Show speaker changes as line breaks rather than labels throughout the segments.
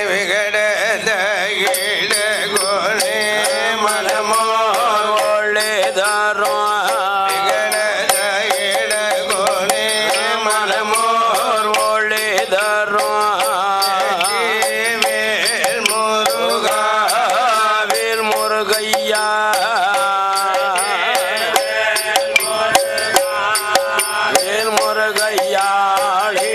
விகடத இளகோனே மனமோர் ஒளிதரும் விகடத இளகோனே மனமோர் ஒளிதரும் வேல் முருகா வேல் முருகையா வேல் முருகையாளே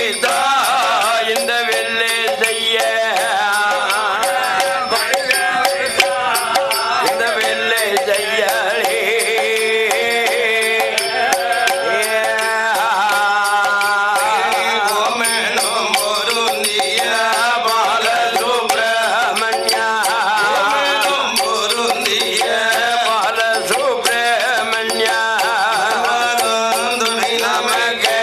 இந்த வெள்ளை செய்ய இந்த வெள்ளை செய்யலே
ஓமனும் பொருந்திய
பாலசுப்ரமணிய
பொருந்திய
பாலசுப்ரமணிய
துணை நமக்கு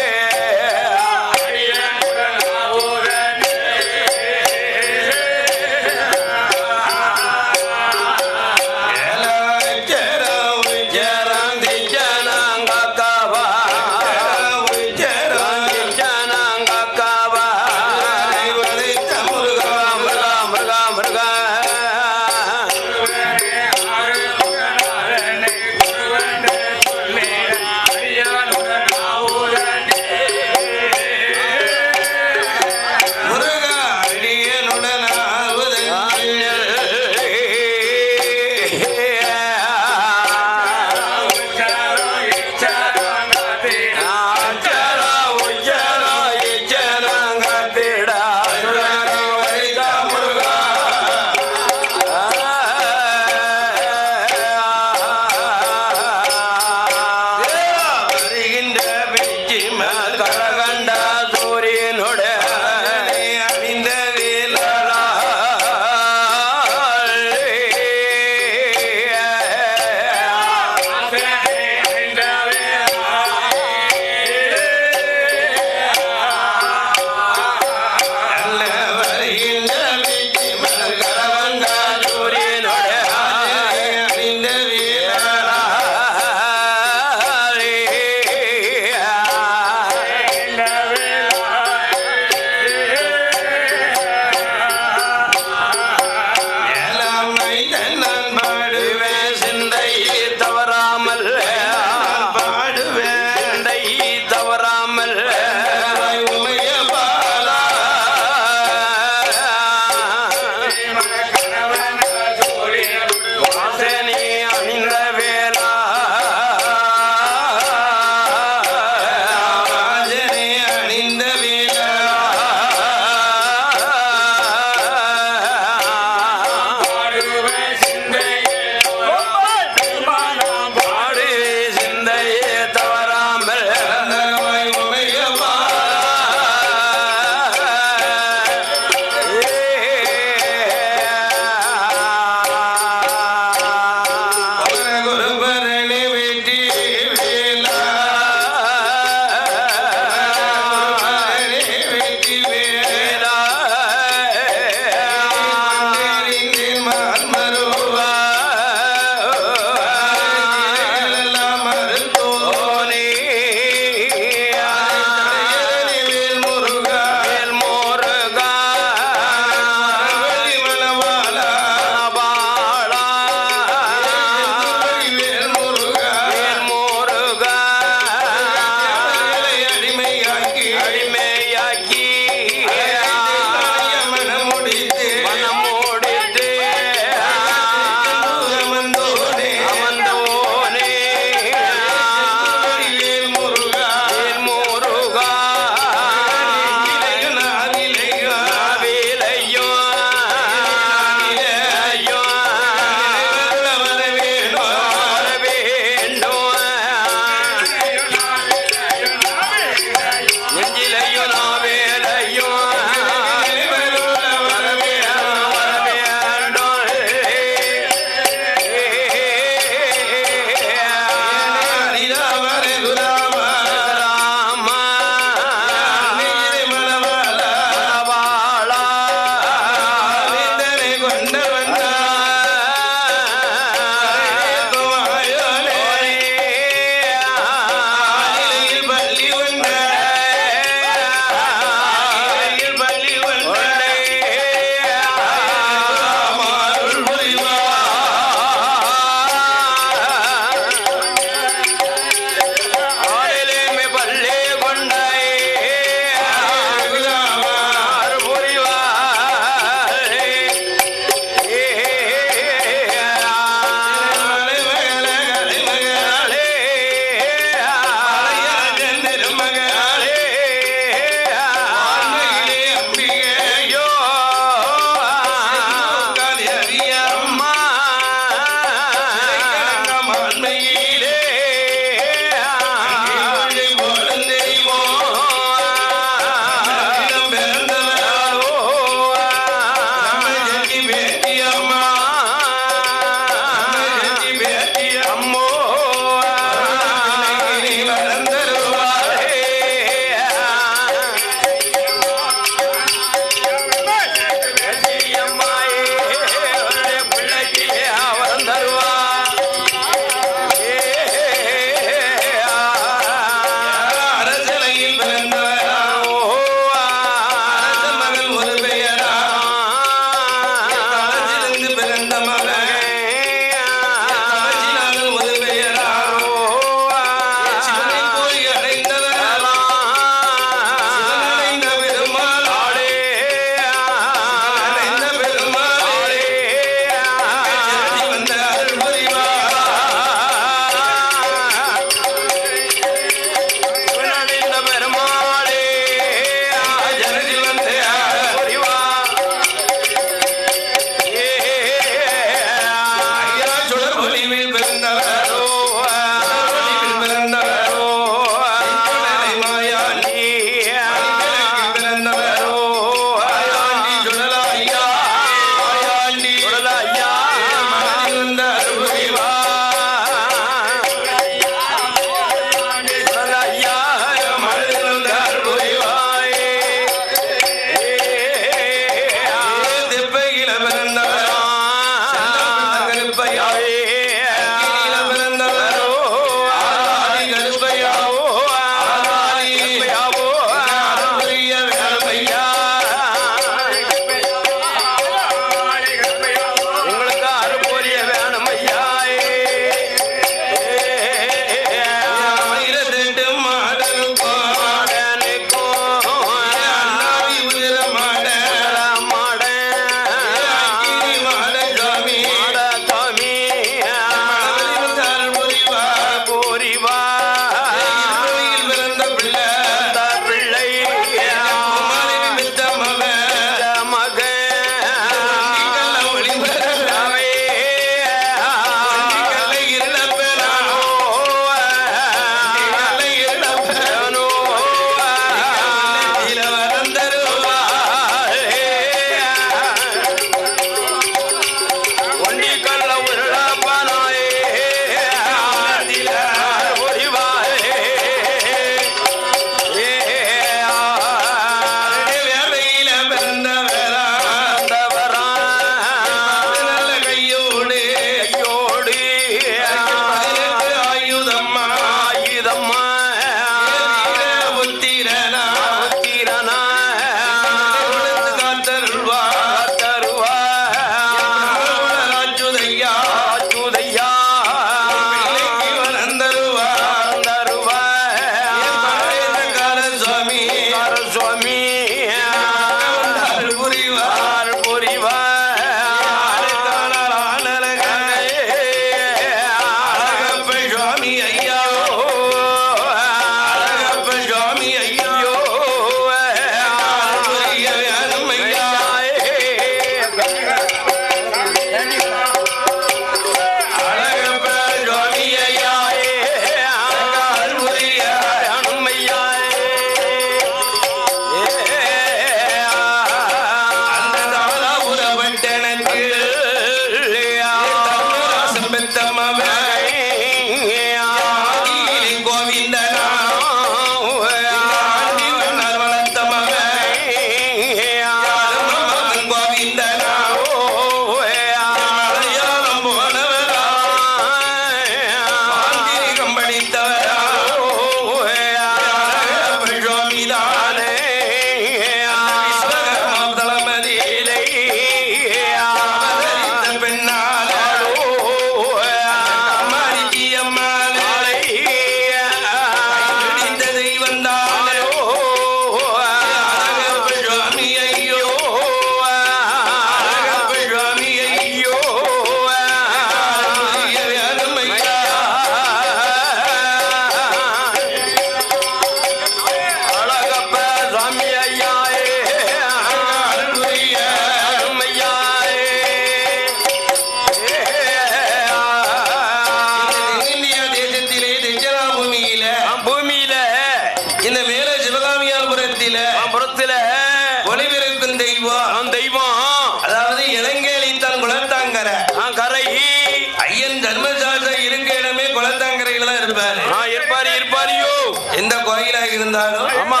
எந்த கோயிலா இருந்தாலும்
ஆமா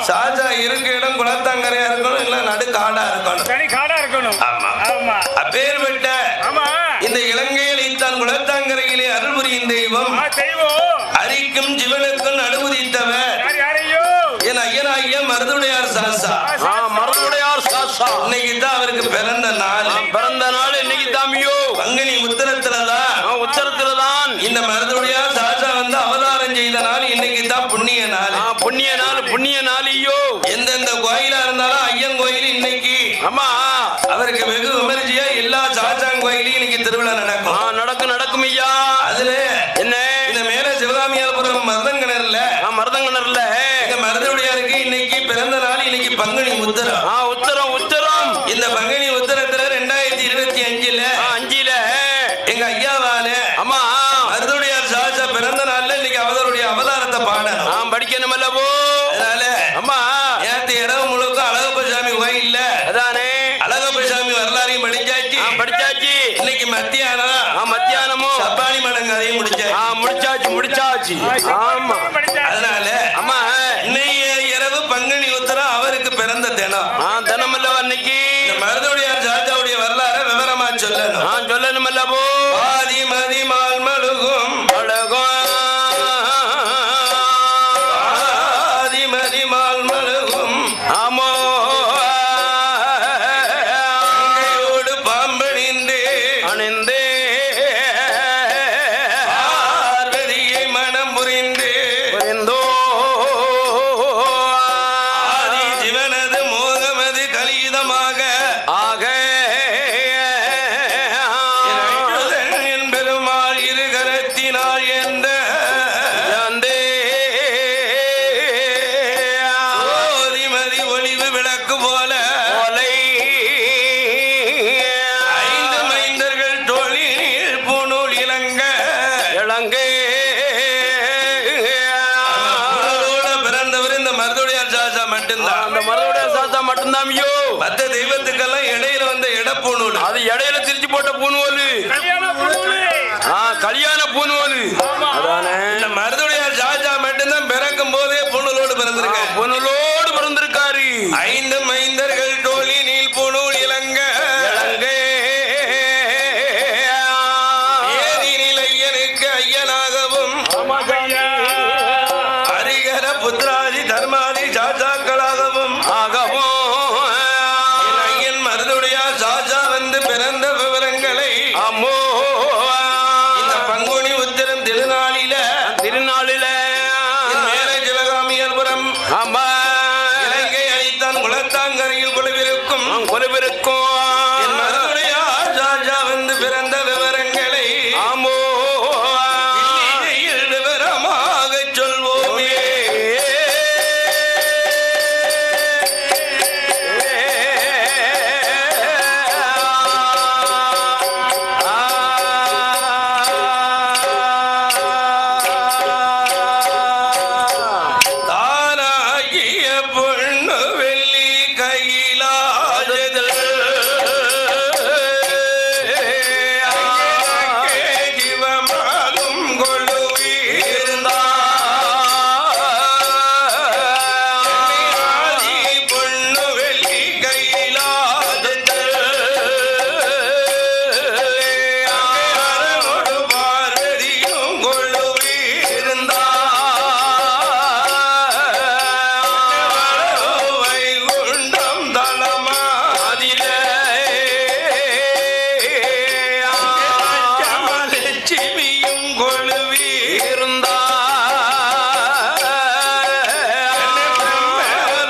சாஜா இருக்க இடம் குளத்தாங்கரையா இருக்கணும், இல்ல நடு காடா இருக்கணும்.
தனி காடா இருக்கணும்.
ஆமா
ஆமா
அப்பேற்பட்ட
ஆமா
இந்த இலங்கையில் இத்தான் குளத்தாங்கரையிலே அருள் புரியும் தெய்வம்
தெய்வம்
அரிக்கும் ஜீவனுக்கும் நடுவுதித்தவர்
யார் யாரையோ
என் ஐயனாகிய மருதுடையார் சாசா.
மருதுடையார் சாசா.
இன்னைக்கு தான் அவருக்கு பிறந்த நாள்.
பிறந்த நாள் இன்னைக்கு தாமியோ.
பங்குனி உத்தரத்துலதான்
உத்தரத்துலதான்
இந்த மருதுடையார் சாசா வந்து அவதாரம் செய்த நாள். இன்னைக்கு தான் புண்ணிய நாள்.
புண்ணிய நாள். புண்ணிய நாளையோ
எந்தெந்த கோயிலா இருந்தாலும் ஐயன் கோயில் இன்னைக்கு
ஆமா
அவருக்கு வெகு விமர்சையா எல்லா சாச்சாங் கோயிலையும் இன்னைக்கு திருவிழா நடக்கும்.
நடக்கும் ஐயா.
அதுல
என்ன
இந்த மேல சிவகாமியாபுரம் மருதங்கிணறுல
மருதங்கிணறுல
இந்த மருதுடையாருக்கு இன்னைக்கு பிறந்த நாள். இன்னைக்கு பங்குனி உத்தரம்.
உத்தரம் உத்தரம்.
இந்த பங்குனி உத்தரத்துல 2025ல எங்க ஐயாவால
ஆமா
மருதுடையார் சாச்சா பிறந்த நாள்ல இன்னைக்கு அவருடைய அவதாரத்தை பாடணும்,
படிக்கணும் அல்லவோ.
அதனால
அம்மா
நேற்று இரவு முழுக்க அழகப்ப சாமி கோயில்ல
அதானே
அழகப்ப சாமி வரலாறையும் படிச்சாச்சு. இன்னைக்கு மத்தியானமும் சப்பானி மடங்காதையும்
முடிச்சாச்சு. ஆமா
அதனால
அம்மா
இன்னைய இரவு பங்குனி உத்தரம் அவருக்கு பிறந்த தினம்.
தினம் அல்லவா இன்னைக்கு
மருதுடையார் சாச்சாவுடைய வரலாறு விவரமா சொல்லணும்.
சொல்லணும் அல்லவோ.
ஆதி மதி மால் மழுகும் ஆதி மதி மால் மழுகும்
ஆமோ
கையோடு பாம்பணிந்து
அணிந்தே
பார்வதியை மனம் புரிந்து
புரிந்தோ
ஆதி சிவனது மோகமது கலிதமாக
ஆக
என் பெருமாள் இருகரத்தினாள் என்ற ஓதிமதி ஒளிவு விளக்கு போல ஐந்து மைந்தர்கள் தொழில் பூணூல் இளங்க பிறந்தவர் இந்த மருதுடையார் சாசா மட்டும்தான்.
அந்த மருதுடையார் சாஸ்தா மட்டும்தான்.
மற்ற தெய்வத்துக்கெல்லாம் இடையில வந்த இடப்பூணூல்,
அது இடையில திரிச்சு போட்ட பூணுவலு. கல்யாண பூணுவலு.
இந்த மருதுடையார் சாசா மட்டும்தான் பிறக்கும் போதே பூணூலோடு பிறந்திருக்காரு.
பூணுலோடு பிறந்திருக்காரு.
ஐந்து மைந்தர்கள் தோழி நீல் பூணூல் இளங்க ஏதினில் ஐயனுக்கு ஐயனாகவும் ஹரிகர புத்திராதி தர்மாதி சாச்சாக்களாகவும் என் ஐயன் மருதுடையார் சாச்சா வந்து பிறந்த விவரங்களை
அம்மோ
இந்த பங்குனி உத்திரம் திருநாளில என் மேல சிவகாமியர்புரம்
ஆமா
இலங்கை அளித்தான் குளத்தாங்கரையில் குழுவிருக்கும் என் மருதுடையார் சாச்சா வந்து பிறந்த விவரங்களை
ஆமோ
இல்லையில் விவரமாக சொல்வோமே. தானாகிய பொண்ணு வெள்ளி கையிலாததில் ஜீவமாலும் கொள்ளுவீர்ந்தாதி பொண்ணு வெள்ளி கையிலாததில் அரவோடு பார்வதியும் கொள்ளுவீர்ந்தா வைகுண்டம் தலமாதிலே லட்சுமியும் கொள்ளுவீர்ந்தா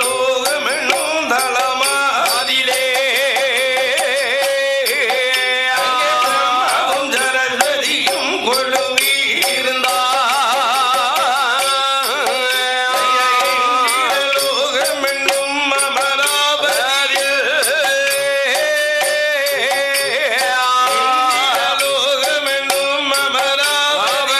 லோகமென்னும் தலமாதிலே பிரம்மாவும் சரஸ்வதியும் கொள்ளுவீர்ந்தா லோகமென்னும் அமராவதியில் லோகமென்னும் அமராவதியில்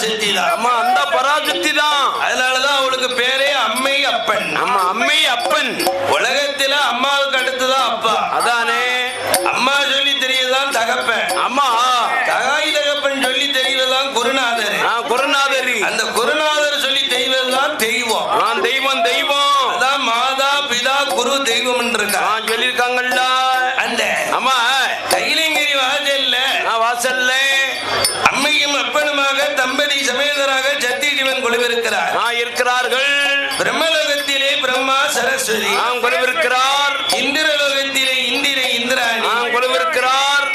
பராசக்தி தான்.
அம்மா அந்த பராசக்தி தான்.
அதனாலதான் அவளுக்கு பேரே அம்மை அப்பன்.
அம்மா அம்மை அப்பன்.
உலகத்துல அம்மாவுக்கு அடுத்துதான் அப்பா.
அதானே.
அம்மா சொல்லி தெரியதான் தகப்பன்.
அம்மா
தகாய் தகப்பன் சொல்லி தெரியவதுதான் குருநாதர்.
குருநாதரி.
அந்த குருநாதர் சொல்லி தெய்வதுதான் தெய்வம்.
தெய்வம் தெய்வம்.
அதான் மாதா பிதா குரு தெய்வம் இருக்கா
சொல்லிருக்காங்கல்ல.
அந்த
அம்மா
கைலங்கிரி வாசல்ல
வாசல்ல
அம்மையும் அப்பனுமாக தம்பதி சமேதராக சத்தியஜீவன் கொலுவிருக்கிறார்.
இருக்கிறார்கள்.
பிரம்மலோகத்திலே பிரம்மா சரஸ்வதி
கொலுவிருக்கிறார்.
இந்திரலோகத்திலே இந்திரை இந்திராணி
கொலுவிருக்கிறார்.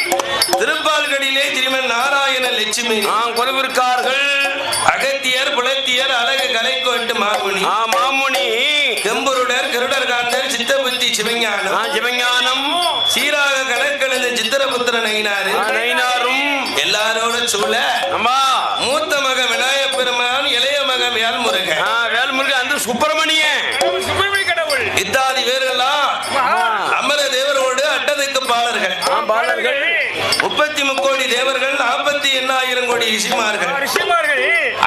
திருப்பால்கடிலே திருமன் நாராயண லட்சுமி
கொலுவிருக்கார்கள்.
அகத்தியர் புலத்தியர் அழகு கலைக்கோட்டு மாமுனி
மாமுனி
கெம்புருடர் கருடர் காந்தர் சித்தபுத்தி சிவஞானம்
சிவஞானம்
சீராக கணக்கெழுந்த சித்திரபுத்திர நயினாரும் எல்லாரோட சூழ மூத்த மக விநாயக பெருமான் இளைய மக வேல்முருகன்
வேல்முருகன் அந்த சுப்பிரமணிய கடவுள்
இத்தாதி பேரெல்லாம் அமர தேவரோடு அட்டதைக்கு பாலர்கள் 30 கோடி தேவர்கள் 48,000 கோடி ரிஷிமார்கள்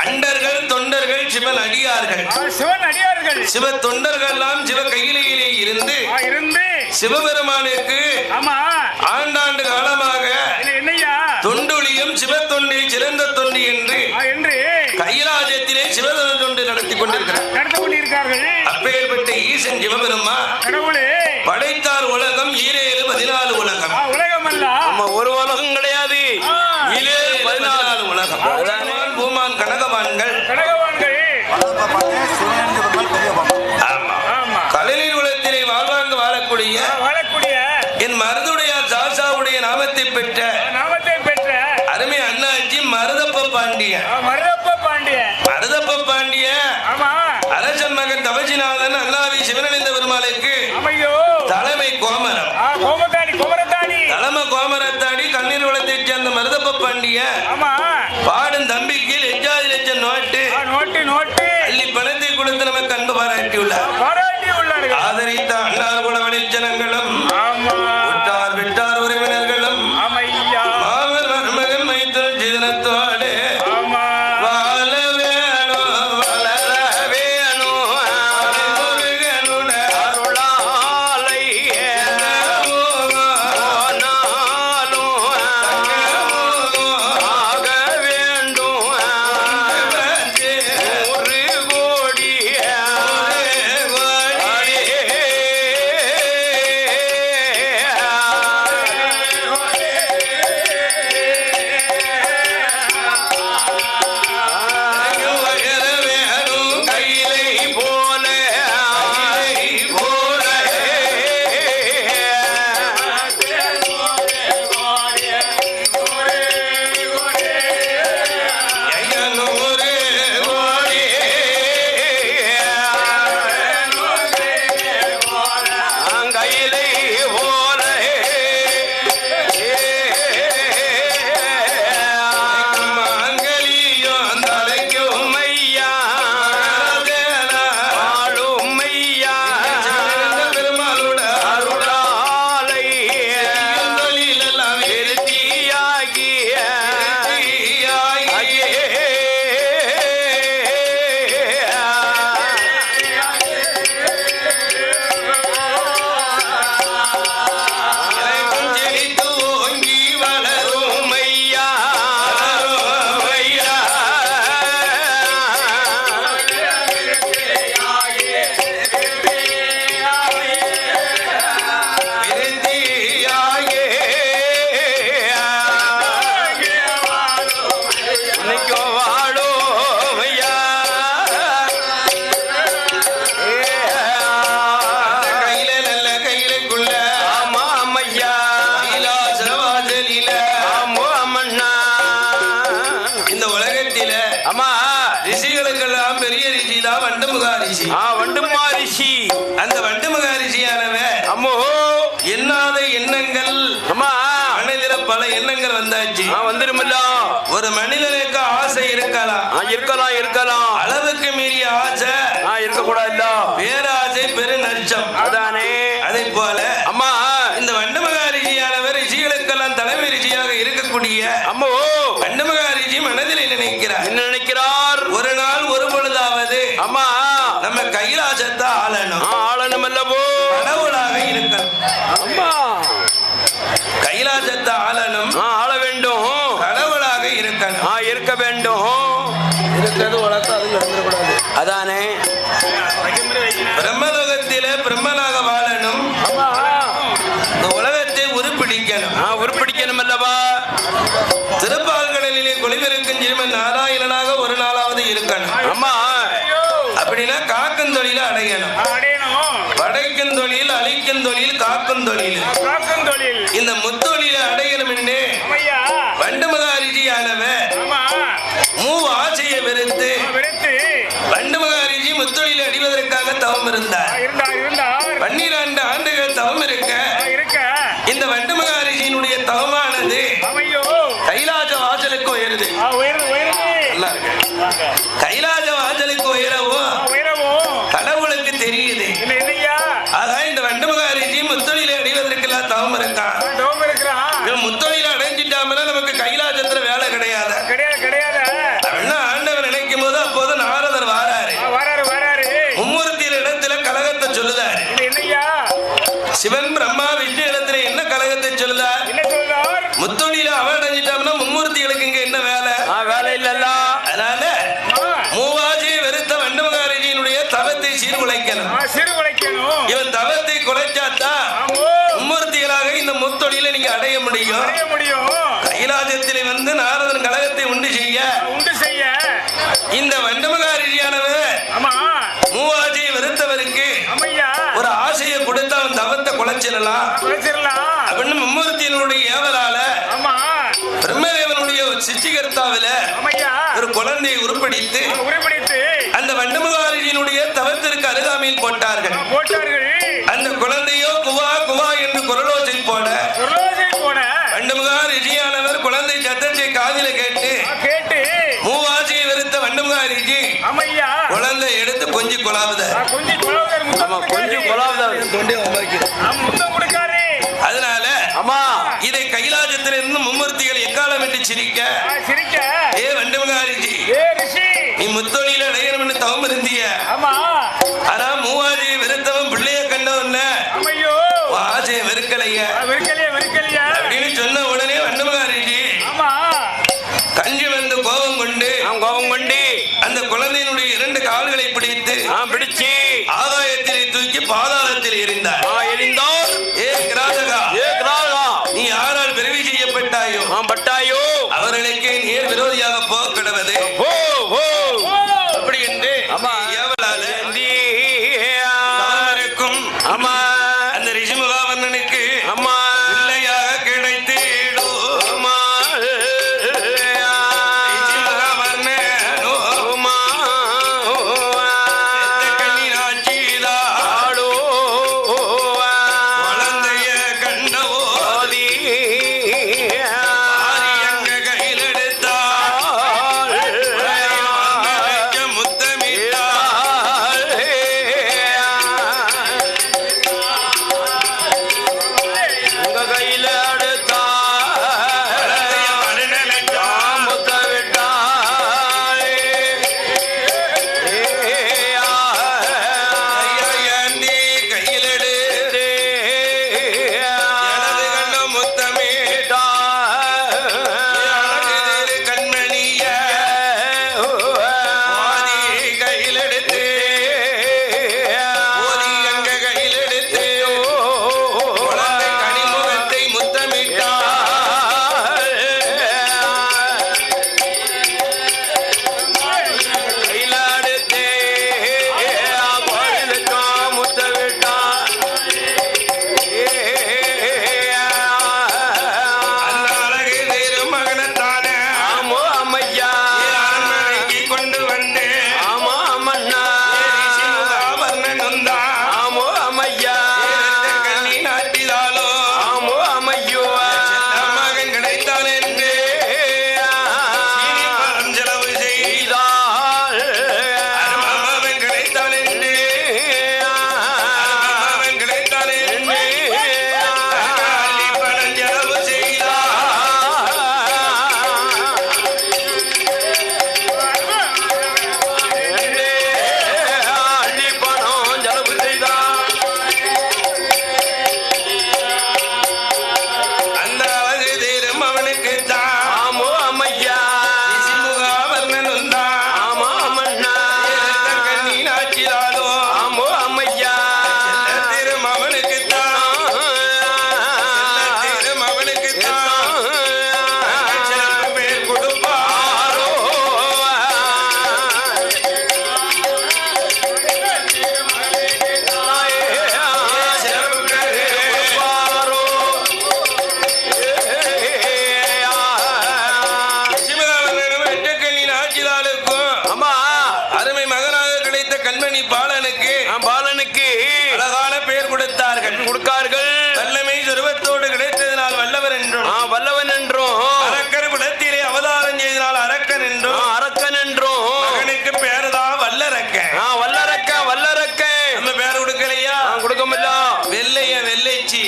அண்டர்கள் தொண்டர்கள் சிவன் அடியார்கள் சிவ தொண்டர்கள் எல்லாம் சிவ கையிலேயே இருந்து சிவபெருமானுக்கு ஆண்டாண்டு காலமாக தொண்டுளியும் சிவ தொண்டு சிறந்த தொண்டு என்று கைலாசத்திலே சிவதன தொண்டு நடத்தி கொண்டிருக்கிறார். அப்பேற்பட்ட ஈசன் சிவபெருமா படைத்தார் உலகம் 14 உலகம். ஒரு உலகம் கிடையாது, 14 உலகம். பூமான் கனகவான்கள் கடலில் உலகத்திலே வாழ்வாங்க வாழக்கூடிய என் மருதுடையார் சாசாவுடைய நாமத்தை பெற்ற அருமை அண்ணாச்சி மருதப்ப பாண்டியன். மருதப்ப பாண்டியன் அரசன் மகன் தவசிநாதன் அண்ணாவி சிவனடைந்த பெருமாளுக்கு தலைமை கோமரம் தலைமை கோமரத்தாடி கண்ணீர் வளத்தை சேர்ந்த மருதப்ப பாண்டியன் பாடும் தம்பிக்கு லட்சாதி லட்சம் நோட்டு அள்ளி பணத்தை கொடுத்து நமக்கு அன்பு பாராட்டியுள்ளார். ஆதரித்த அண்ணார் குல வெளிச்சனங்களும் விட்டார் விட்டார் உறவினர்களும் மாமன் மருமகன் மைத்தல் ஜீதனத்தோடு வாழ வேணும் வளர வேணும் முருகனுட அருளாலை ஆக வேண்டும் 1 கோடி பல எண்ணங்கள் வந்தாச்சு.
வந்துருமில்ல.
ஒரு மனிதனுக்கு ஆசை இருக்கலாம்,
இருக்கலாம்.
அளவுக்கு மீறிய ஆசை
இருக்க கூடாது.
பேராசை பெரு நஷ்டம்.
அதானே.
அதே போல
அம்மா
இந்த வண்டமகாரியானவர் ரிஷிகளுக்கெல்லாம் ரிஷிகளுக்கெல்லாம் தலைமை ரிஷியாக இருக்கக்கூடிய
அம்மா ஓ
கண்டமகா ரிஷி மனதில் நினைக்கிறார்.
என்ன நினைக்கிறார்?
ஒரு நாள் ஒரு பொழுதாவது
அம்மா
நம்ம கைலாசத்தை ஆளணும்,
ஆளணும் அல்லவோ,
கடவுளாக இருக்கணும்.
அம்மா
கைலாசத்தை ஆளணும்,
ஆள வேண்டும்,
கடவுளாக இருக்கணும்.
இருக்க வேண்டும்.
இருக்கிறது வளர்த்து அது நடந்துடக்கூடாது.
அதானே
பிரம்மலோகத்திலே பிரம்மனாக வாழணும்,
அம்மா
இந்த உலகத்தை உருப்பிடிக்கணும்.
உருப்பிடிக்கணும் அல்லவா.
திருப்பால்கடலிலே கொலிவிருக்கும் ஜீவன் நாராயணனாக ஒரு நாளாவது இருக்கணும்.
அம்மா
அப்படின்னா காக்கும் தொழில அடையணும். படைக்கும் தொழில், அழிக்கும் தொழில், காக்கும் தொழில், இந்த முத்தொழில அடையணும் என்று வண்டுமகா ரிஷியானவர் மூ ஆசையை வெறுத்து வண்டுமகா ரிஷி முத்தொழிலை அடிவதற்காக தவம் இருந்தார். 12 ஆண்டுகள் தவம் இருக்க இந்த வண்டுமகா ரிஷியினுடைய தவமானது கைலாச வாசலுக்கு உயருது. நல்லா இருக்கு. கைலாச வாசலுக்கு உயரவும் கடவுளுக்கு தெரியுது. ஆக இந்த வண்டுமகா ரிஷி முத்தொழிலை அடைவதற்கெல்லாம் தவம் இருக்கான். முத்தொழிலை அடைஞ்சிட்டாமல நமக்கு கைலாசத்துல வேலை கிடையாது. அப்படின்னா ஆண்டவர் நினைக்கும் போது அப்போது நாரதர் வாராரு. மும்மூர்த்தியின் இடத்துல கலகத்தை சொல்லுதாரு. சிவன் பிரம்மா விஷ்ணு இடத்துல என்ன கலகத்தை சொல்லுதார்? முத்தொழில அவன் அடைஞ்சிட்டாம்னா மும்மூர்த்திகளுக்கு இங்க என்ன வேலை?
வேலை இல்லல்ல.
அதனால மூவாஜியை வெறுத்த வண்டுமகா ரிஷியினுடைய தவத்தை சீர்குலைக்கணும். இவன் தவத்தை குலைச்சாத்தான் மும்மூர்த்திகளாக இந்த முத்தொழிலை நீங்க அடைய முடியும். கைலாசத்திலே வந்து நாரதன் கலகத்தை உண்டு செய்ய இந்த வண்டுமகா ரிஷியானவர் மூவாஜியை வெறுத்தவருக்கு ஒரு ஆசையை கொடுத்து அவன் தவத்தை குலைச்சிடலாம் அப்படின்னு மும்மூர்த்தியினுடைய ஏவலால பிரம்மதேவனுடைய சிருஷ்டிகர்த்தாவில ஒரு குழந்தையை உருப்படித்து அந்த வண்டுமகா ரிஷியினுடைய தவத்திற்கு அருகாமையில் போட்டார்கள். அந்த குழந்தையோ குவா குவா என்று குரலோசை போட வண்டுமகா ரிஷியானவர் குழந்தை சத்தத்தை காதில கேட்டு மூவாசியை வெறுத்த வண்டுமகா ரிஷி குழந்தை எடுத்து கொஞ்சி கொலாவுத.
கொஞ்சம்
அதனால
அம்மா
இதை கைலாசத்தில் இருந்து மும்மூர்த்திகள் எக்காலம் விட்டு சிரிக்க ஏ வண்டுமகா ரிஷி நீ முத்தொழில அடையணும் என்று தவம் இருந்திய. ஆனா மூவாஜியை வெறுத்தவன் பிள்ளைய கண்டவன் ஆசையை வெறுக்கலைய அப்படின்னு சொன்ன உடனே வண்டுமகா ரிஷி கஞ்சி வந்து கோபம் கொண்டு அந்த குழந்தையினுடைய 2 கால்களை பிடித்து ஆகாயத்திலே தூக்கி பாதாளத்தில் எறிந்தார். ஏ கிராதகா, நீ யாரால் பிறவி செய்யப்பட்டாயோ அவர்களுக்கு நேர் விரோதியாக போக கிடவது அப்படி என்று ஏவலால இருக்கும் அந்த ரிஷி முகாவண்ணனுக்கு பிள்ளையாக கிடைத்திடும்.
இருக்கார்கள்.
வல்லமை சொருபத்தோடு கிடைத்ததினால் வல்லவர் என்றும்,
வல்லவன் என்றும்,
அரக்கர் குலத்திலே அவதாரம் செய்தனால் அரக்கன் என்றும்,
அரக்கன் என்றும்,
மகனுக்கு பேருதான் வல்லரக்க.
வல்லரக்க வல்லரக்க.
நம்ம பேர் கொடுக்கலையா?
கொடுக்கமில்ல.
வெள்ளைய வெள்ளைச்சி,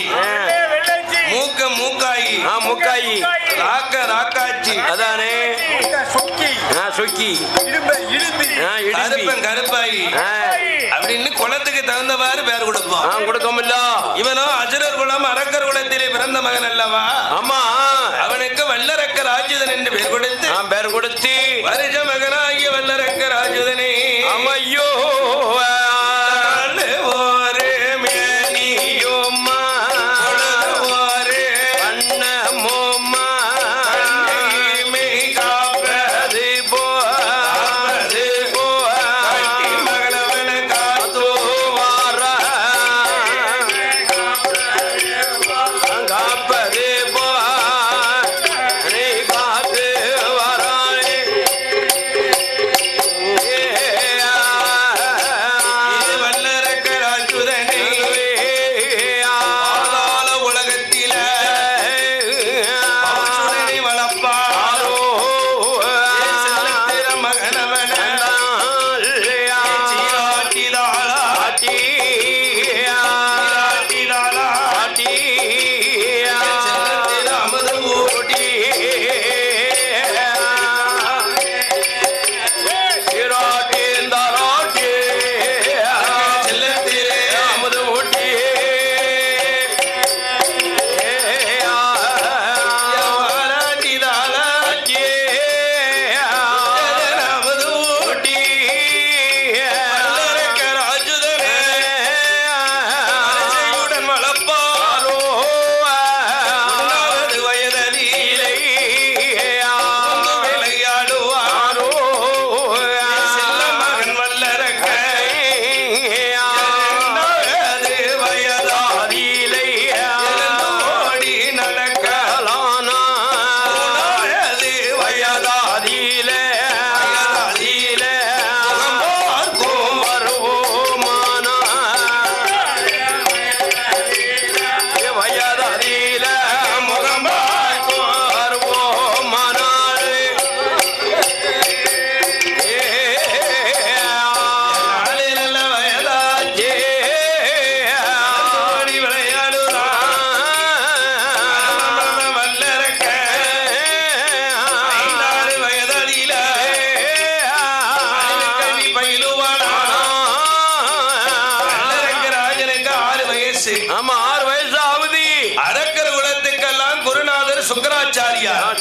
மூக்க மூக்காயி,
முக்காயி,
ராக்க ராக்காச்சி,
அதானே சொக்கி,
கருப்பன் கருப்பாயி அப்படின்னு குலத்துக்கு தகுந்தவாறு பேர் கொடுப்போம்.
கொடுக்கமில்ல.
இவனோ அசுரர் குலம் அரக்கர் குலத்திலே பிறந்த மகன் அல்லவா?
ஆமா.
அவனுக்கு வல்லரக்க ராஜுதன் என்று பேர் கொடுத்து,
பேர் கொடுத்து
வருஷ மகனாகிய வல்லரக்க ராஜுதனே
ஐயோ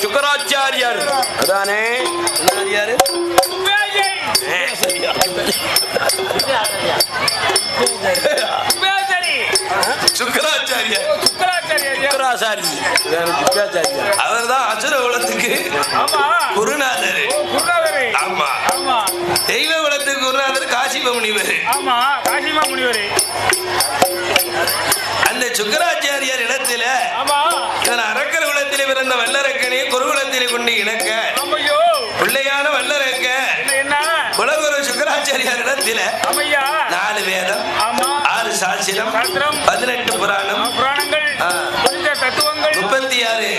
சுக்கராச்சாரியார் அதானே. யாரு?
அவர் தான் அசுர குலத்துக்கு குருநாதர். ஆமா, தெய்வ குலத்துக்கு குருநாதர் காசிப முனிவர். அந்த சுக்கராச்சாரியார் இடத்துல அரக்கர் குலத்திலே பிறந்த வல்லரக்கனை குருகுலத்திலே கொண்டு இணக்க பிள்ளையான வல்லரக்க குலகுரு சுக்கராச்சாரியார் இடத்துல 4 வேதம், 6 சாஸ்திரம், 18 புராணம், 36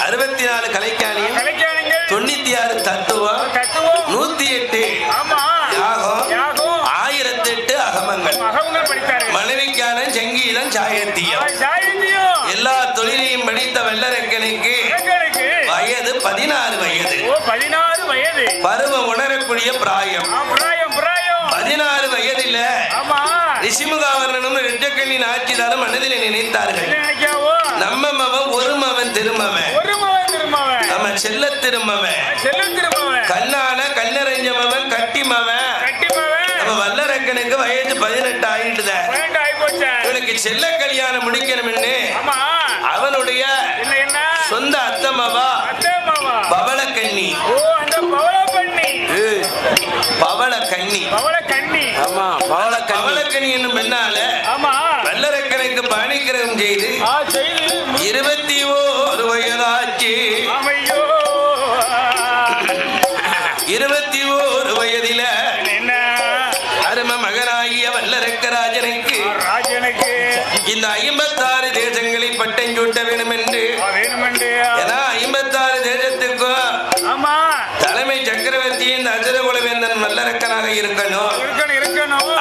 64 கலைக்காணியம், 96 தத்துவம், 108 யாகம், 1008 அகமங்கள், மனைவிக்கான சங்கீதம், சாயத்தியம், எல்லா தொழிலையும் படித்த வல்லரக்கனுக்கு வயது 16 வயது. பருவம் உணரக்கூடிய பிராயம் 16 வயதில் ரிஷிமுகாவர்ணனும் ரெட்டக்கண்ணின் ஆட்சிதாரும் மனதில் நினைத்தார்கள், நம்ம மவன் ஒரு மவன் திருமவன், நம்ம செல்ல திருமவன், கண்ணான கண்ணரஞ்சமவன் கட்டிமவன், நம்ம வல்லரக்கனுக்கு வயது 18 ஆயிட்டுத, இவனுக்கு செல்ல கல்யாணம் முடிக்கணும்னு அவனுடைய சொந்த அத்தம்மாவா பவளக்கண்ணி, பவளக்கண்ணி என்னும் பெண்ணால வல்லரக்கனுக்கு பாணிக்கிரகம் செய்து 21 வயதாச்சு. 21 வயதில அரும மகனாகிய வல்லரக்கராஜனுக்கு இந்த 56 தேசங்களை பட்டம் சூட்ட வேணும் என்று ஏன்னா 56 தேசத்துக்கும்
ஆமா
தலைமை சக்கரவர்த்தி இந்த அசுரகுலவேந்தன் வல்லரக்கனாக இருக்கணும்.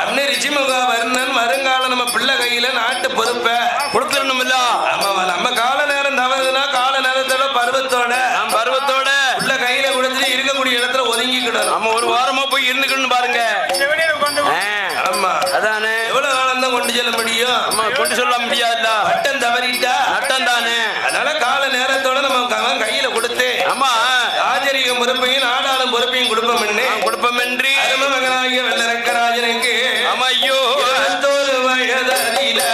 அன்னை ரிஷிமுக வர்ணன் வருங்கால நம்ம பிள்ளை கையில நாட்டு பொறுப்பை
கொடுத்துடணும் இல்ல
ஆமா நம்ம கால நேரம் தவறுதுன்னா கால நேரத்தோட பருவத்தோட
பருவத்தோட
உள்ள கையில கொடுத்துட்டு இருக்கக்கூடிய இடத்துல ஒதுங்கிக்கிடணும்.
நம்ம ஒரு வாரமா போய் இருந்துக்கணும் பாருங்க.
ஆமா
அதானே
எவ்வளவு காலம் தான் கொண்டு செல்ல முடியும்?
நம்ம கொண்டு சொல்ல முடியாதுல்ல.
பட்டம் தவறிட்டா
நட்டம் தானே.
அதனால கால நேரத்தோட நம்ம கையில கொடுத்து
ஆமா
ராஜரீகம் பொறுப்பையும் நாடாளும் பொறுப்பையும்
கொடுப்போம் என்று
அரும மகனாகிய வெள்ளரக்கராஜனுக்கு
ஆமா ஐயோ
21 வயதிலே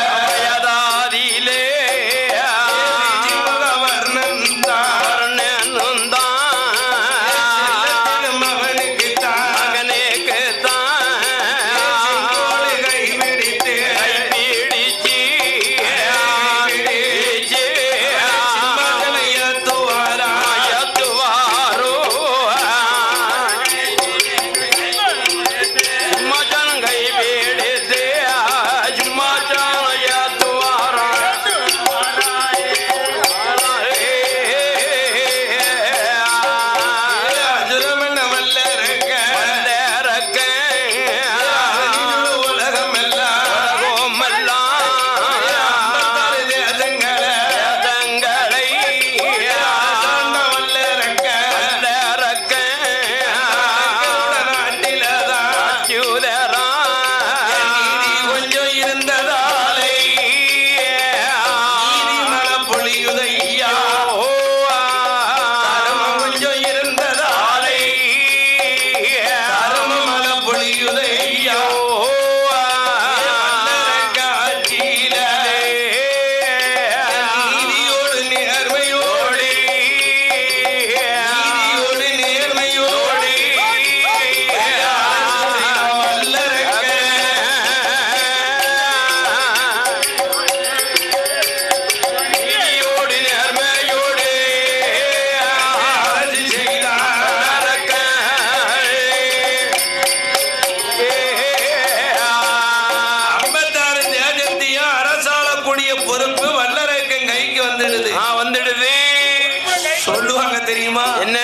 தெரியுமா?
என்ன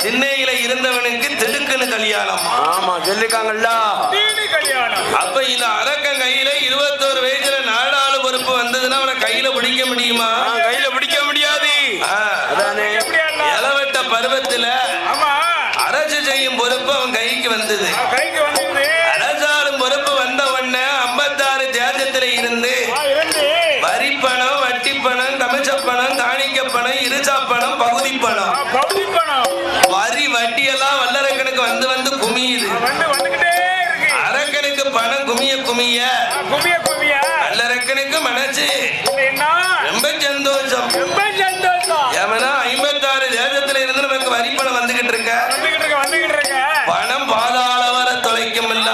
திண்ணையில இருந்தவனுக்கு திடுக்குன்னு கல்யாணம்.
ஆமா சொல்லிருக்காங்கல்ல.
அப்ப இந்த அரக்கன் கையில 21 வயசுல நாடாளு பொறுப்பு வந்ததுன்னா அவனை கையில பிடிக்க முடியுமா?
கையில பிடிக்க முடியாது.
இளவட்ட பருவத்துல அரசு செய்யும் பொறுப்பு அவன் கைக்கு வந்தது. அரசாளும் பொறுப்பு வந்த உடனே 56 தேசத்துல இருந்து வரிப்பணம், வட்டிப்பணம், கமிஷப்பணம், காணிக்கப்பணம், இருசாப்பணம், பகுதி பணம், வரி வட்டி எல்லாம் வல்லரக்கனுக்கு வந்து வந்து குமியுது. அரக்கனுக்கு பணம் குமிய குமிய வல்லரக்கனுக்கு மனசு ரொம்ப சந்தோஷம். ஏமனா 56 தேசத்துல இருந்து நமக்கு வரிப்பணம் வந்துகிட்டு இருக்க, பணம் பாதாள வர தொலைக்கும் இல்ல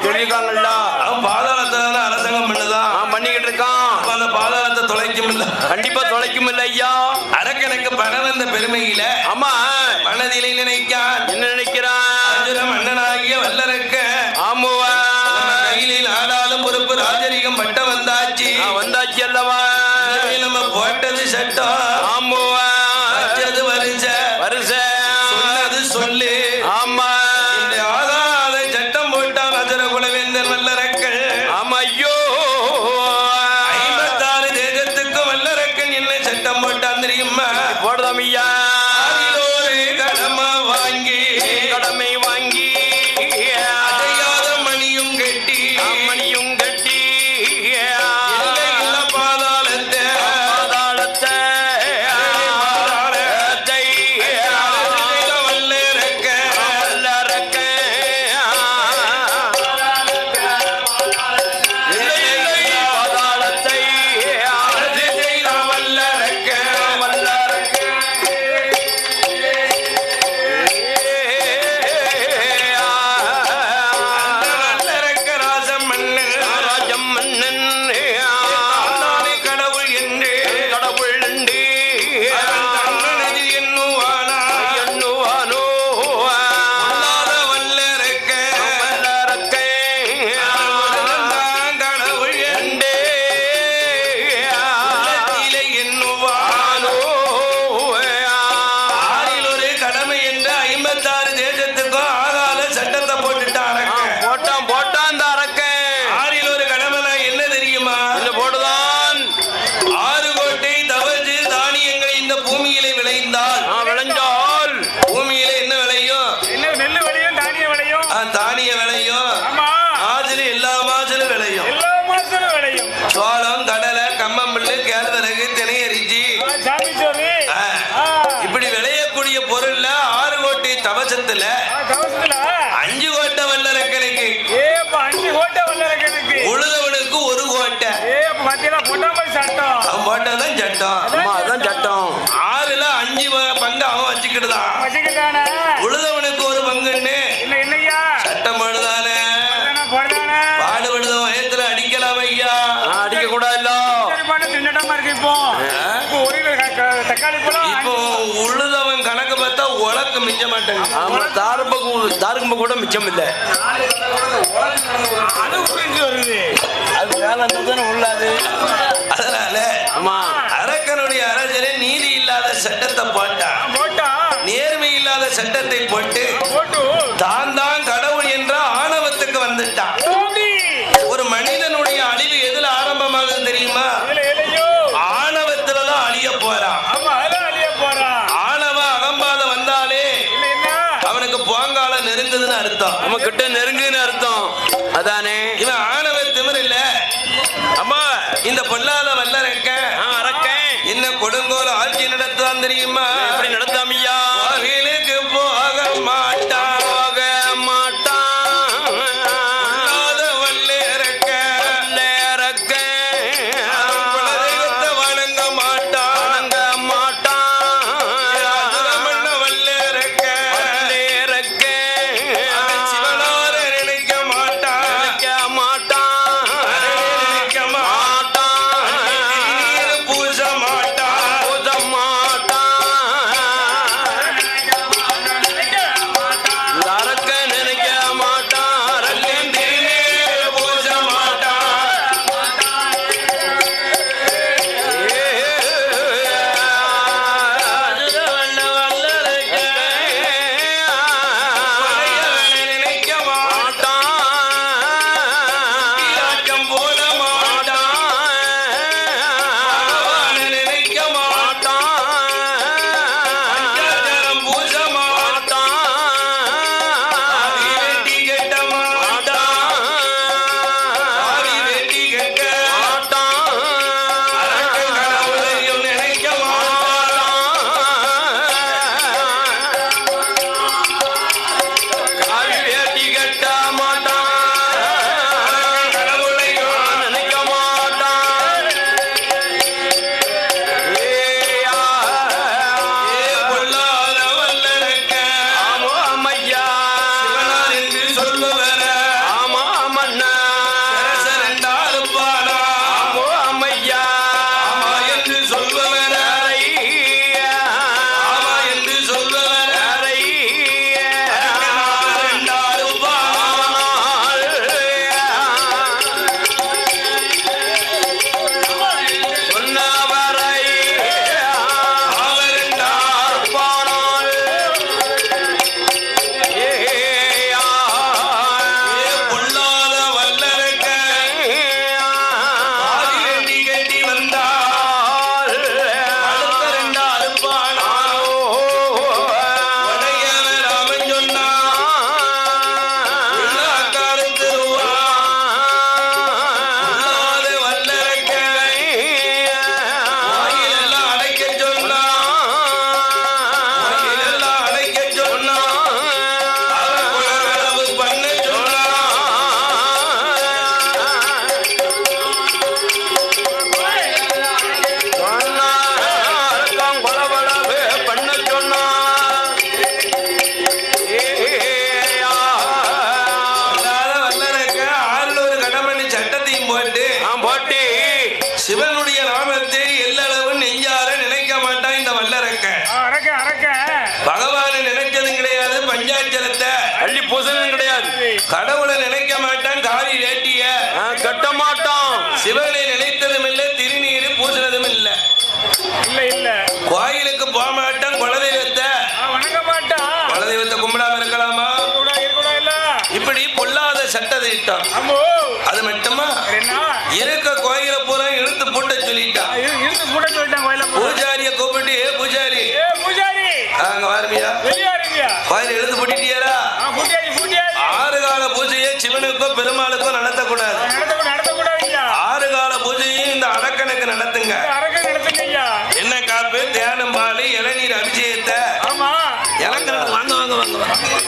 சொல்லிருக்காங்கல்ல.
அவன் பாதாளத்துல அரசாங்கம் பண்ணுதான்
பண்ணிக்கிட்டு இருக்கான்.
அந்த பாதாளத்தை தொலைக்கும் இல்ல,
கண்டிப்பா தொலைக்கும் இல்ல ஐயா.
அரக்கனுக்கு பணம் வந்த பெருமையில
ஆமா
மனதிலே நினைக்கான்.
என்ன நினைக்கிறான்?
மன்னனாகிய வல்லரக்க
ஆமுவா
கையிலே நாடாளும் பொறுப்பு ராஜரீகம் பட்டம் வந்தாச்சு
வந்தாச்சு அல்லவா.
தவசத்துல
தவசத்துல
5 கோட்டை வல்லரக்கனுக்கு
ஏப்பா 5 கோட்டை வல்லரக்கனுக்கு
உழுதவனுக்கு 1 கோட்டை.
ஏப்பா பாத்தீங்களா பொட்டாமல் சட்டம்
அவன் போட்டதான் சட்டம்.
அம்மா அதான் சட்டம்
6ல 5 பங்கு அவன் வச்சுக்கிட்டுதான்.
வச்சுக்கிட்டானே
உழுதவனுக்கு 1 பங்குன்னு
இல்ல என்னய்யா
சட்டம் போடுதானே.
போடுதானே
பாடுபடுத வயத்துல அடிக்கலாம் ஐயா.
அடிக்க கூடாது இல்ல.
தின்னட்டமா இருக்கு இப்போ ஒரு தக்காளி பழம்
இப்போ உழுதவன் கணக்கு பார்த்தா உலக்கு மிஞ்ச மாட்டேங்க.
ஆமா தாருக்கும்ப கூட மிச்சம் இல்ல.
அது புரிஞ்சு வருது
அது வேலை தானே உள்ளாது.
அதனால
ஆமா
அரக்கனுடைய அரசரே நீதி இல்லாத சட்டத்தை போட்டான்.
போட்டா
நேர்மை இல்லாத சட்டத்தை போட்டு
போட்டு
தான் தான் கடவுள் என்ற ஆணவத்துக்கு வந்துட்டான்.
ஓடி
ஒரு மனிதனுடைய அழிவு எதுல ஆரம்பமாகுது தெரியுமா?
இல்லையோ
ஆணவத்துலதான் அழிய போறான்.
ஆமா அதான் அழிய போறான்.
ஆணவ அகம்பாதம் வந்தாலே
இல்ல என்ன
அவனுக்கு போங்காலம் நெருங்குதுன்னு அர்த்தம்.
நம்ம கிட்ட நெருங்குன்னு அர்த்தம் அதானே.
இவன் ஆணவ திமிர் இல்ல.
அம்மா
இந்த பொல்லாத வல்லரக்க
அரக்கேன்
என்ன கொடுங்கோல ஆட்சி நடத்துவான் தெரியுமா?
எப்படி நடத்தாமையா?
கோயிலுக்கு போக மாட்டான்.
போக மாட்டான்.
பொல்லாத வல்லரக்க குலதெய்வத்தை வணங்க மாட்டான்.
வணங்க மாட்டான்.
அசுரமன்ன வல்லரக்க அவன் சிவனார நினைக்க மாட்டான்.
நினைக்க மாட்டான்.
நினைக்க மாட்டான். நீர் பூச மாட்டான்.
பூஜ மாட்டான். அரக்க நினைக்க மாட்டான். அரக்கன்
திருநீர் பூச மாட்டான். பழையவனை நினைக்க மாட்டான். ஆட்டம் போட மாட்டான். பகவானை நினைக்க மாட்டான். பஞ்சாட்சரம் பூச மாட்டான். ஆதி வெட்டி கட்ட மாட்டான். ஆதி வெட்டி கட்ட அரக்கன் கடவுளையும் நினைக்க மாட்டான். அரக்கன் கடவுளையும்
நினைக்க மாட்டான்.
பொல்லாத வல்லரக்க
ஆமாமையா.
சிவனார் என்று சொல்லுவர
ஆமாமண்ணா.
அரசரென்றாருப்பானா.
ஆமாமையா.
ஆமா என்று சொல்பவர ஆமா என்று சொல்பவர அரசரென்றாருப்பானா. அவரென்றார் பொல்லாத வல்லரக்க ஆதி வெட்டி கட்டி வந்தார். அடுத்தரென்றாருப்பானா. உடையவர் ராமன் சொன்னான். உள்ளாக்காரன் திருவா. பொல்லாத வல்லரக்க வாயிலெல்லாம் அடைக்கச் சொன்னான். வாயிலெல்லாம் அடைக்கச் சொன்னான். அவன் குலகளவு பண்ணச் சொன்னான். பொல்லாத வல்லரக்க ஆறில் ஒரு கடமணி சட்டத்தையும் போட்டு சிவனுடைய நாமத்தை எல்லளவு நெஞ்சார நினைக்க மாட்டான் இந்த வல்லரக்க.
அரக்க அரக்க
பகவானை நினைச்சதும் கிடையாது. பஞ்சாட்சரத்தை
அள்ளி பூசணும் கிடையாது.
கடவுளை நினைக்க மாட்டான். காரி வேட்டிய
கட்ட மாட்டான்.
சிவனை நினைத்ததும் இல்லை. திருநீர் பூசினதும் இல்லை.
இல்ல இல்ல
கோயிலுக்கு போக மாட்டான். குலதெய்வத்தை
வணங்க மாட்டான்.
குலதெய்வத்தை கும்பிடாம இருக்கலாமா?
இருக்கக்கூடா இல்ல
இப்படி பொல்லாத சட்ட திட்டம்.
அம்மோ
அது மட்டுமா
என்ன
இருக்க கோயில பூரா இழுத்து பூட்ட சொல்லிட்டான்.
இருந்து கூட சொல்லிட்டேன் கோயில
பூஜாரிய கூப்பிட்டு பூஜாரி
பூஜாரி
அங்க வாருமியா
வெளியா இருக்கியா
கோயில இழுத்து பூட்டிட்டியாரா?
பூட்டியாரி பூட்டியாரி
6 கால பூஜையை சிவனுக்கோ பெருமாளுக்கோ நடத்தக்கூடாது.
நடத்தக்கூடாது.
6 கால பூஜையும் இந்த அரக்கனுக்கு நடத்துங்க.
அரக்க நடத்துங்க ஐயா.
என்ன காப்பு, தியானம், பால், இளநீர் அபிஷேகத்தை
ஆமா
இளங்கரன் வாங்க வாங்க வாங்க வாங்க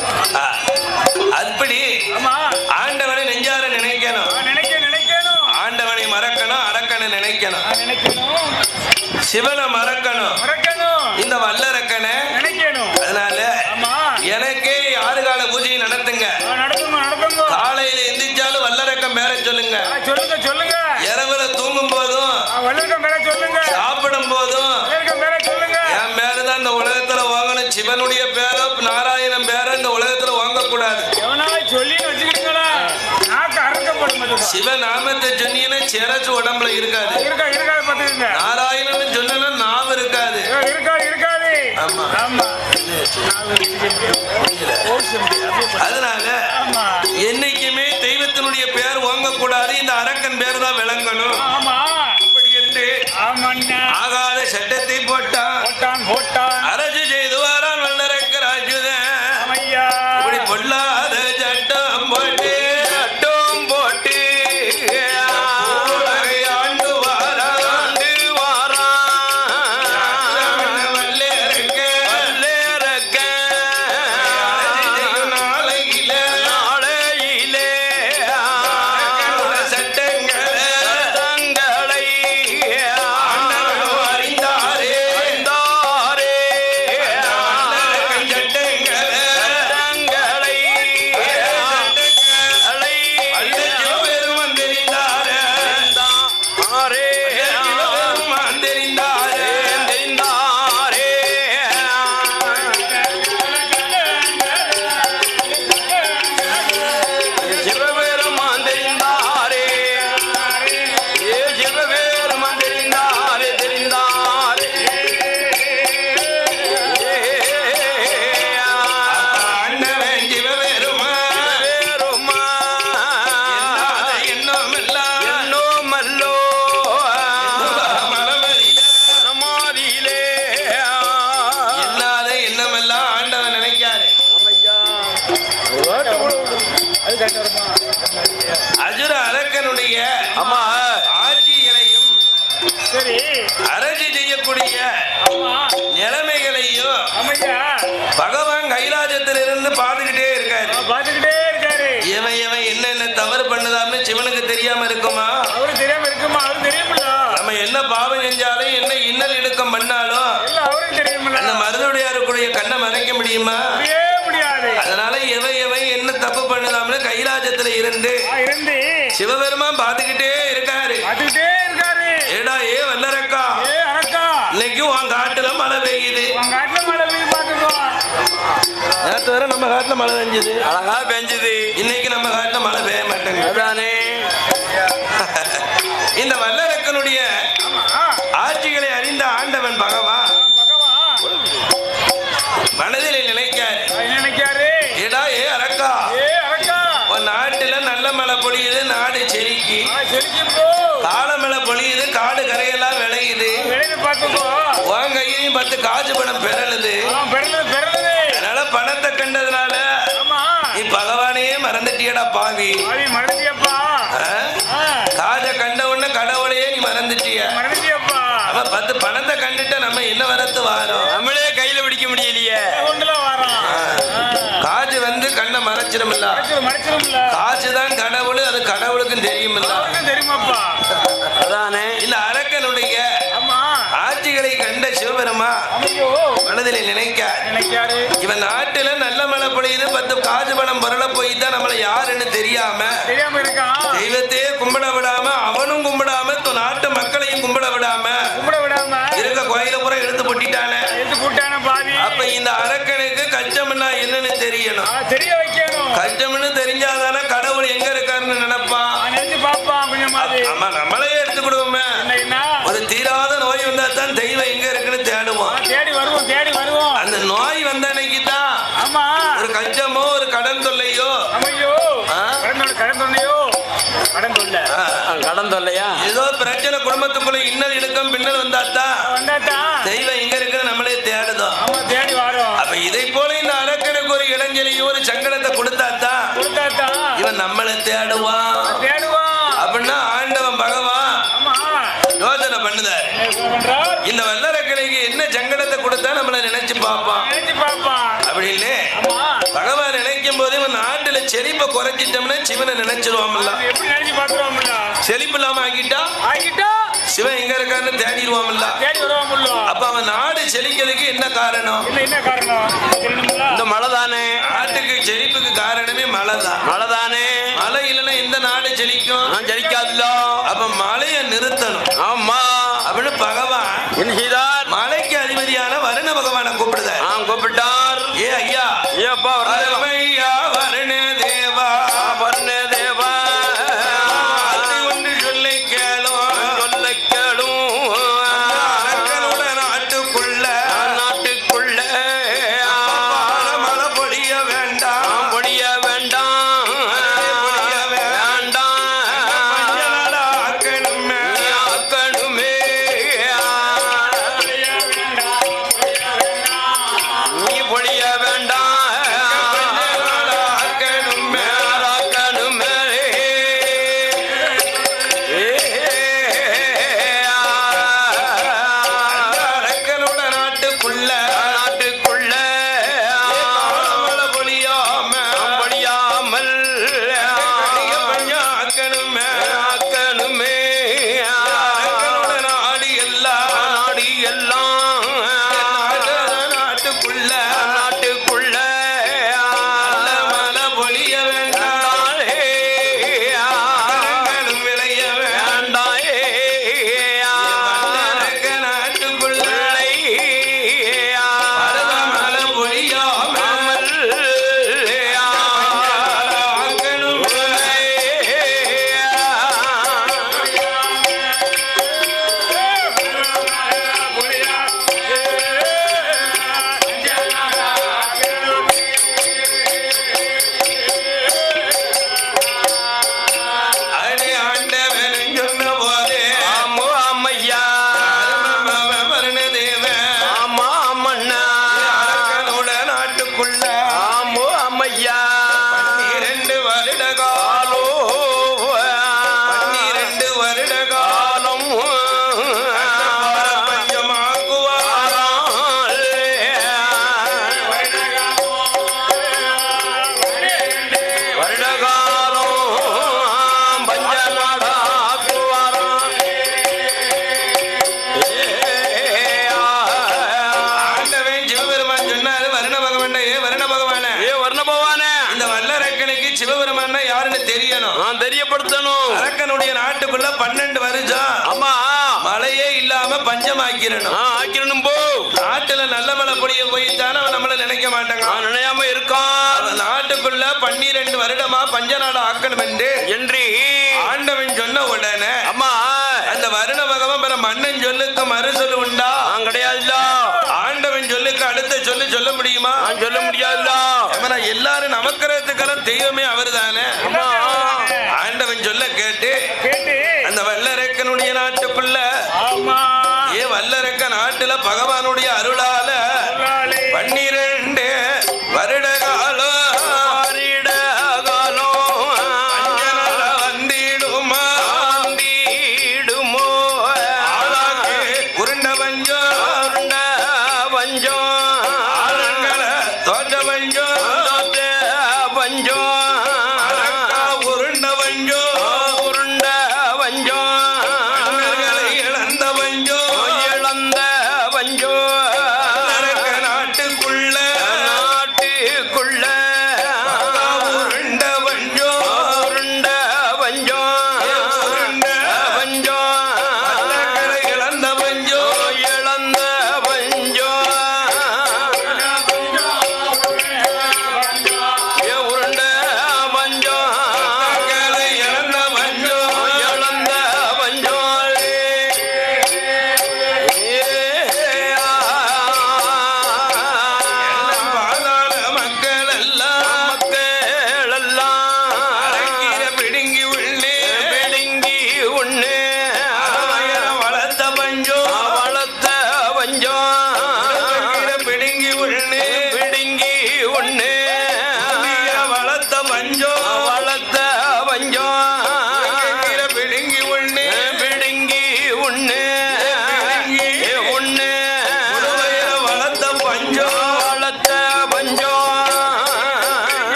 அப்படி
ஆமா
ஆண்டவனை நெஞ்சார நினைக்கணும்,
நினைக்கணும்
ஆண்டவனை மறக்கணும், அரக்கனை நினைக்கணும்,
நினைக்கணும்
சிவனை மறக்கணும், இந்த வல்லரக்கனை
நினைக்கணும்.
அதனால
ஆமா
எனக்கே ஆறுகால பூஜையை நடத்துங்க.
நடத்துங்க
காலையில எந்திரிச்சாலும் வல்லரக்கம் பேர சொல்லுங்க.
சொல்லுங்க
இரவுல தூங்கும் போதும்
வல்லரக்கம் பேர சொல்லுங்க.
சாப்பிடும் போதும்
வல்லரக்கம் பேர சொல்லுங்க.
என் பேருதான் இந்த உலகத்துல வாங்கணும். சிவனுடைய பேரோ நாராயணன் பேரோ இந்த உலகத்துல வாங்க கூடாது.
எவனாலும் சொல்லி வச்சுக்கிட்டுங்களா நாக்கு அறுக்கப்படும்.
சிவநாமத்தை சொன்னீங்கன்னா சிரசு உடம்புல இருக்காது.
இருக்காது பாத்துக்கங்க.
நாராயணன் சொன்னா நாம இருக்காது.
இருக்காது.
ஆமா
ஆமா
அதனால என்னைக்குமே தெய்வத்தினுடைய பேர் வாங்க கூடாது. இந்த அரக்கன் பேர் தான் விளங்கணும்.
ஆமா
அப்படி என்று ஆகாத சட்டத்தை போட்டான். அரசு செய்து வாரான் வல்லரக்க ராஜுதன். இப்படி பொல்லாத சட்டம் போட்டு ஆண்டு வாரான் வல்லரக்க நாளையிலே சட்டங்களை ஆண்டவன் அறிந்தாரே. அசுர அரக்கனுடைய ஆட்சிகளையும் அரசு செய்யக்கூடிய நிலைமைகளையும் பகவான் கைலாசத்திலிருந்து பார்த்துக்கிட்டே இருக்காரு. இவன் என்னென்ன தவறு பண்ணுதான்னு சிவனுக்கு தெரியாம இருக்குமா? நம்ம என்ன பாவம் செஞ்சாலும் என்ன இன்னல் இடுக்கம் பண்ணாலும் அந்த மருதுடையாருக்குரிய கண்ணை மறைக்க முடியுமா? அதனால இவன் என்ன தப்பு பண்ணுதாம்னு கைலாசத்துல இருந்து சிவபெருமான் பார்த்துக்கிட்டே இருக்காரு. ஏடா ஏ வல்லரக்கா, இன்னைக்கு உன் காட்டுல மழை பெய்யுது. நேற்று வரை நம்ம காட்டுல மழை பெஞ்சது, அழகா பெஞ்சது. இன்னைக்கு நம்ம காட்டுல மழை பெய்ய மாட்டேங்குது. இந்த வல்லரக்கனுடைய ஆட்சிகளை அறிந்த ஆண்டவன் பகவான் மனதில் நினைக்காரு. ஏடா ஏ அரக்கா, உன் நாட்டுல நல்ல மழை பொழியுது, நாடு செழிக்கி. கால மழை பொழியுது, காடு கரையெல்லாம் விளையுது. உன் கையிலையும் 10 காசு பணம் பெறலுது. அதனால பணத்தை கண்டதுனால நீ பகவானையே மறந்துட்டியடா பாவி. காச கண்ட உடனே கடவுளையே நீ மறந்துட்டிய. அப்ப 10 பணத்தை கண்டுட்ட நம்ம என்ன வரத்து வாரோம்? நம்மளே கையில பிடிக்க முடியலையே. காசு வந்து கண்ணை மறைச்சிருமில்ல, காசுதான் கடவுள், அது கடவுளுக்கும் தெரியுமில்ல. அதானே இந்த அரக்கனுடைய ஆட்சிகளை கண்ட சிவபெருமா மனதில் நினைக்காரு. இவன் நாட்டுல நல்ல மழை பொழியுது, 10 காசு பணம் பொருள போய்தான் நம்மளை யாருன்னு தெரியாம தெய்வத்தையே கும்பிட விடாம, அவனும் கும்பிடாம நாட்டு மக்களையும் கும்பிட விடாம இருக்க கோயில பூரா எடுத்து போட்டிட்டானே. அப்ப இந்த அரக்கனுக்கு கச்சம்னா என்னன்னு தெரியணும். கச்சம்னு தெரிஞ்சாதானே கடவுள் எங்க இருக்காருன்னு நினைப்பான். ஆமா, நம்மளே எடுத்துக்கிடுவோமே. ஒரு தீராத நோய் வந்தா தான் தெய்வம் எங்க இருக்குன்னு தேடுவோம். அந்த நோய் வந்த அன்னைக்கு தான் ஒரு கச்சமோ ஒரு கடன் தொல்லையோ கடன் தொல்லையா ஏதோ பிரச்சனை குடும்பத்துக்குள்ள இன்னல் இடுக்கம் பின்னல் வந்தாத்தான் தெய்வம் எங்க இருக்குன்னு நம்மளே தேடுதோம். அப்ப இதை போல இந்த அரக்கனுக்கு ஒரு இளைஞலையும் ஒரு சங்கடத்தை கொடுத்தாத்தான் இவன் நம்மளை தேடுவான். அப்படின்னா ஆண்டவன் பகவான் யோசனை பண்ணுதாரு. இந்த வல்லரக்கனைக்கு என்ன சங்கடத்தை கொடுத்தா நம்மளை நினைச்சு பார்ப்பான். அப்படி இல்லை, பகவான் நினைக்கும் போது இவன் நாட்டு நாட்டுல செழிப்பை குறைச்சிட்டோம்னா சிவனை நினைச்சிருவாங்கல்ல.
எப்படி நினைச்சு பாத்துருவோம்ல.
செழிப்பு இல்லாம ஆக்கிட்டா
ஆகிட்டா
சிவன் எங்க இருக்காருன்னு தேடிடுவாங்கல்ல.
தேடி வருவோம்ல.
அப்ப அவன் நாடு செழிக்கிறதுக்கு என்ன காரணம்?
என்ன காரணம் சொல்லணும்ல.
இந்த மழை தானே.
நாட்டுக்கு செழிப்புக்கு காரணமே மழை தான்.
மழை தானே.
மழை இல்லைன்னா எந்த நாடு செழிக்கும்?
நான் ஜலிக்காதுல்ல.
அப்ப மழையை நிறுத்தணும்.
ஆமா
அப்படின்னு பகவான்
என்ன செய்தார்?
மலைக்கு அதிபதியான வருண பகவானை கூப்பிடுதார்.
கூப்பிட்டார்.
ஏ ஐயா,
ஏப்பா
அருமையா வருண தேவா,
வருண தேவா
ஒன்று சொல்லி கேளும்,
சொல்ல கேளும்.
அரக்கனோட நாட்டுக்குள்ள
நாட்டுக்குள்ள
மழை பொழிய வேண்டாம்,
பொடிய வேண்டாம், வேண்டாம்
ஆக்கணுமே.
ஆக்கணுமே. நீ பொடிய வேண்டாம்,
ஆக்கணுமே.
ஆக்கணுமே.
அரக்கனோட நாட்டுக்குள்ள
நாட்டுக்குள்ள
மழை பொழியாம
படியாமல்
ஆக்கணுமே.
ஆக்கணுமே.
அரக்கனோட நாடு எல்லாம்
நாடி எல்லாம்
நாட்டுக்குள்ள
நாட்டுக்குள்ள
மழை பொழிய வேண்டாம், மரங்களும் விளைய வேண்டாம். அரக்க நாட்டுக்குள்ள மழை பொழியாம ஆக்கணுமே. அடி ஆண்டவன் சொன்ன போதே வருண தேவன் அரக்கனோட நாட்டுக்குள்ள 12 வருட காலம், 12 வருட காலம் பஞ்சமாக்குவார். ஆண்டவன் சிவபெருமான் சொன்னாரு வருண பகவான், ஏ வருண பகவானே, இந்த வல்லரக்கனுக்கு சிவபெருமான் யாருன்னு தெரியணும்.
தெரியப்படுத்தணும்.
அரக்கனுடைய நாட்டுக்குள்ள 12 வருஷம்
ஆமா
மழையே இல்லாம பஞ்சமாக்கிடணும்.
ஆக்கிரணும் போ.
நாட்டுல நல்ல மழை பொழிய போயிட்டான அவன் நம்மள நினைக்க மாட்டாங்க.
நினையாம இருக்கான்
அவன் நாட்டுக்குள்ள 12 வருடமா பஞ்ச நாடு ஆக்கணும்
என்று
ஆண்டவன் சொன்ன உடனே
அம்மா
அந்த வருண பகவான் பிற மன்னன் சொல்லுக்கு மறுசொல் உண்டா?
கிடையாதுல்ல.
ஆண்டவன் சொல்லுக்கு அடுத்த சொல்லு சொல்ல முடியுமா?
சொல்ல முடியாதுல்ல.
எல்லாரும் நமக்கிறதுக்கெல்லாம் தெய்வமே அவர் தானே.